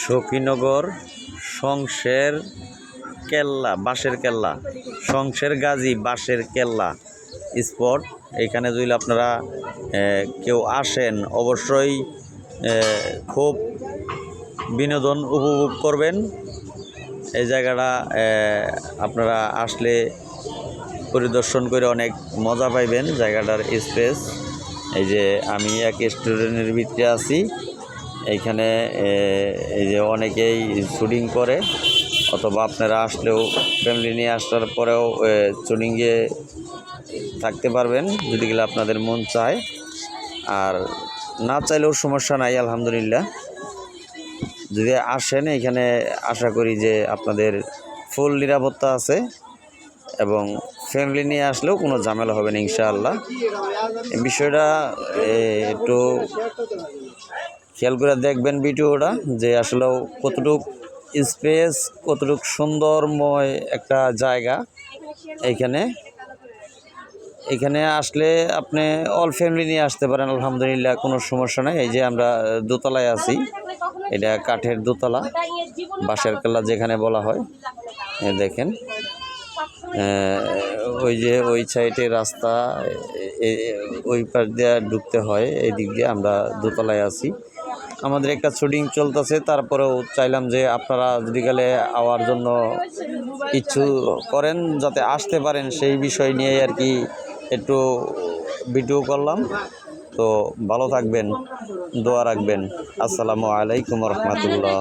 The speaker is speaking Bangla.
শৌখিনগর শংসের কেল্লা, বাঁশের কেল্লা, শংসের গাজী বাঁশের কেল্লা স্পট। এখানে যদি আপনারা কেউ আসেন অবশ্যই খুব বিনোদন উপভোগ করবেন। এই জায়গাটা আপনারা আসলে পরিদর্শন করে অনেক মজা পাইবেন। জায়গাটার স্পেস, এই যে আমি এক রেস্টুরেন্টের ভিতরে আছি, এইখানে এই যে অনেকেই শুটিং করে, অথবা আপনারা আসলেও ফ্যামিলি নিয়ে আসার পরেও শুটিংয়ে থাকতে পারবেন যদি গেলে আপনাদের মন চায়, আর না চাইলেও সমস্যা নাই। আলহামদুলিল্লাহ, যদি আসেন এখানে আশা করি যে আপনাদের ফুল নিরাপত্তা আছে এবং ফ্যামিলি নিয়ে আসলেও কোনো ঝামেলা হবে না ইনশাআল্লাহ। এই বিষয়টা একটু খেয়াল করে দেখবেন ভিডিওটা, যে আসলেও কতটুক স্পেস, কতটুক সুন্দরময় একটা জায়গা। এখানে আসলে আপনি অল ফ্যামিলি নিয়ে আসতে পারেন, আলহামদুলিল্লাহ কোনো সমস্যা নাই। এই যে আমরা দোতলায় আছি, এটা কাঠের দোতলা, বাঁশের কেল্লা যেখানে বলা হয়। দেখেন ওই যে ওই সাইডে রাস্তা, ওই পাশ দিয়ে ঢুকতে হয়, এই দিক দিয়ে আমরা দোতলায় আছি। আমাদের একটা শুটিং চলতেছে, তারপরেও চাইলাম যে আপনারা যদি গেলে আওয়ার জন্য ইচ্ছু করেন যাতে আসতে পারেন, সেই বিষয় নিয়ে আর কি একটু ভিডিও করলাম। তো ভালো থাকবেন, দোয়া রাখবেন। আসসালামু আলাইকুম রহমতুল্লাহ।